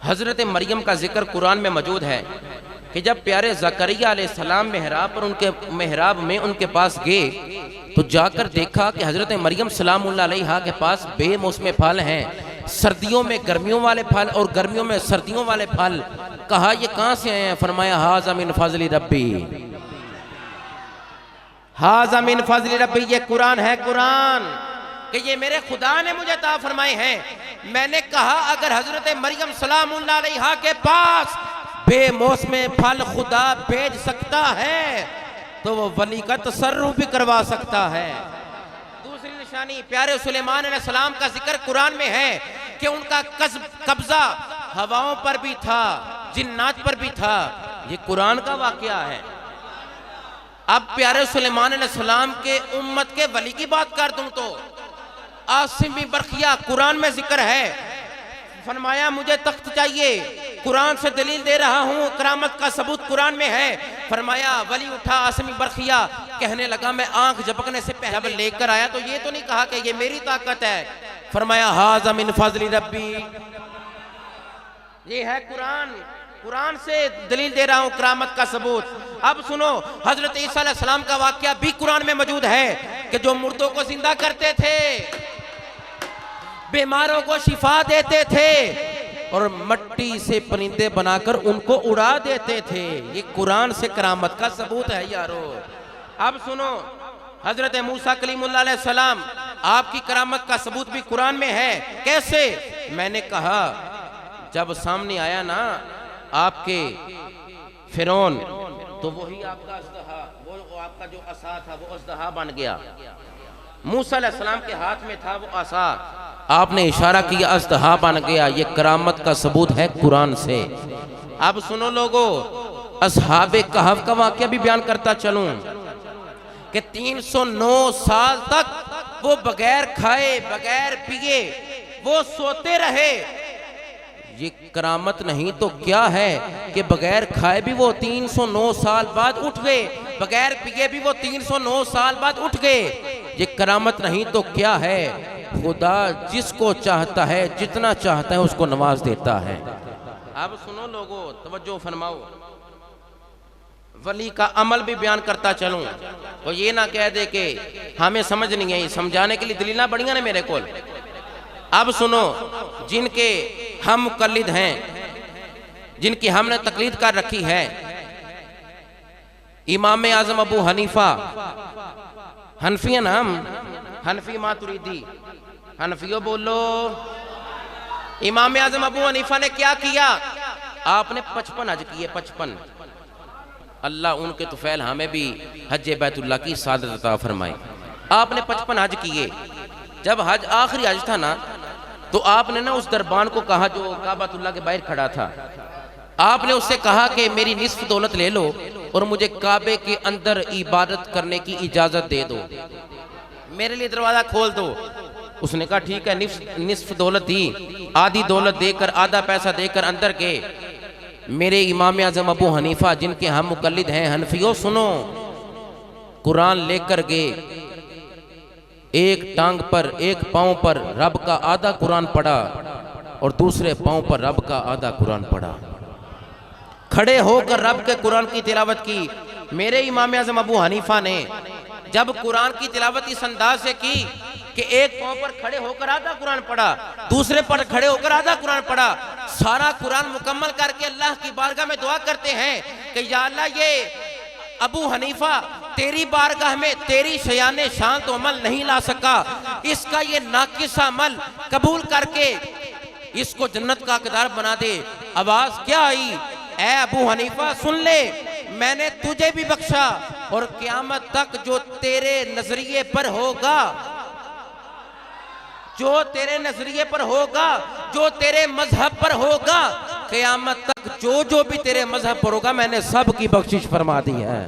हज़रत मरियम का जिक्र कुरान में मौजूद है कि जब प्यारे ज़करिया अलैहिस्सलाम मेहराब में उनके पास गए तो जाकर देखा कि हज़रत मरियम सलामुल्लाह अलैहा के पास बेमौसम फल हैं, सर्दियों में गर्मियों वाले फल और गर्मियों में सर्दियों वाले फल। कहा ये कहाँ से आए हैं? फरमाया हाज़ा मिन फ़ज़्लि रब्बी, हाज़ा मिन फ़ज़्लि रब्बी, ये कुरान है, कुरान कि ये मेरे खुदा ने मुझे अता फरमाए हैं। मैंने कहा अगर हज़रत मरियम सलामुल्लाह अलैहा के पास बेमौसम फल खुदा भेज सकता है तो वो वली का तसर्रुफ भी करवा सकता है। दूसरी निशानी प्यारे सुलेमान अलैहिस्सलाम का जिक्र कुरान में है कि उनका कब्जा हवाओं पर भी था, जिन्नात पर भी था। ये कुरान का वाकया है। अब प्यारे सुलेमान अलैहिस्सलाम के उम्मत के वली की बात कर दूं तो आसिम बिन बरखिया कुरान में जिक्र है, फरमाया मुझे तख्त चाहिए, कुरान से दलील दे रहा हूँ, करामत का सबूत कुरान में है। फरमाया वली उठा आसिम बिन बरखिया, कहने लगा मैं आंख झपकने से पहले जब लेकर आया तो ये तो नहीं कहा कि ये मेरी ताकत है। फरमाया हाज़ा मिन फ़ज़्लि रब्बी, ये है कुरान, कुरान से दलील दे रहा हूँ, करामत का सबूत। अब सुनो, हजरत ईसा अलैहिस्सलाम का वाकया भी कुरान में मौजूद है कि जो मुर्दों को जिंदा करते थे, बीमारों को शिफा देते थे और मट्टी से परिंदे बनाकर उनको उड़ा देते थे। ये कुरान से करामत का सबूत है यारो। अब सुनो, हजरत मूसा कलीमुल्लाह अलैहिस्सलाम आपकी करामत का सबूत भी कुरान में है। कैसे? मैंने कहा जब सामने आया ना आपके फिरौन तो वही आपका अज़दहा, वो आपका जो असा था वो अज़दहा बन गया। मूसा अलैहिस्सलाम के हाथ में था वो असा, आपने इशारा किया अज़दहा बन गया। ये करामत का सबूत है कुरान से। अब सुनो लोगो, असहाबे कहफ का वाकया भी बयान करता चलूं कि 309 साल तक वो बगैर खाए बगैर पिए वो सोते रहे। ये करामत नहीं तो क्या है कि बगैर खाए भी वो 309 साल बाद उठ गए, बगैर पिए भी वो 309 साल बाद उठ गए। ये करामत नहीं तो क्या है? खुदा जिसको चाहता है जितना चाहता है उसको नवाज देता है। अब सुनो लोगो, तवज्जो फरमाओ, वली का अमल भी बयान करता चलूं तो ये ना कह दे कि हमें समझ नहीं आई, समझाने के लिए दलीलां बढ़िया ने मेरे को। अब सुनो, जिनके हम मुकल्लिद हैं, जिनकी हमने तकलीद कर रखी है, इमाम आजम अबू हनीफा, हनफी नाम हनफी मातुरीदी, हनफियो बोलो। इमाम आजम अबू हनीफा ने क्या किया? आपने 55 हज किए, 55। अल्लाह उनके तुफैल हमें भी हज बैतुल्लाह की सादत अता फरमाए। आपने 55 हज किए। जब हज आखिरी हज था ना तो आपने ना उस दरबान को कहा जो काबतुल्लाह के बाहर खड़ा था, आपने उससे कहा कि मेरी निस्फ दौलत ले लो और मुझे काबे के अंदर इबादत करने की इजाजत दे दो, मेरे लिए दरवाजा खोल दो। उसने कहा ठीक है, निस्फ दौलत दी, आधी दौलत देकर, आधा पैसा देकर अंदर के। मेरे इमाम आजम अबू हनीफा जिनके हम मुकल्लिद हैं, हनफियों सुनो, कुरान लेकर गए, एक टांग पर, एक पांव पर रब का आधा कुरान पढ़ा और दूसरे पांव पर रब का आधा कुरान पढ़ा। खड़े होकर रब के कुरान की तिलावत की। मेरे इमाम आजम अबू हनीफा ने जब कुरान की तिलावत इस अंदाज से की कि एक पांव पर खड़े होकर आधा कुरान पढ़ा, दूसरे पर खड़े होकर आधा कुरान पढ़ा, सारा कुरान मुकम्मल करके अल्लाह की बारगाह में दुआ करते हैं कि या अल्लाह ये अबू हनीफा तेरी बारगाह में तेरी शयाने शान तो अमल नहीं ला सका, इसका ये नाकिस अमल कबूल करके इसको जन्नत का हकदार बना दे। आवाज क्या आई? ए अबू हनीफा सुन ले, मैंने तुझे भी बख्शा और क़यामत तक जो तेरे नजरिए पर होगा, जो तेरे नजरिए पर होगा, जो तेरे मजहब पर होगा, क़यामत तक जो जो भी तेरे मजहब पर होगा मैंने सब की बख्शिश फरमा दी है।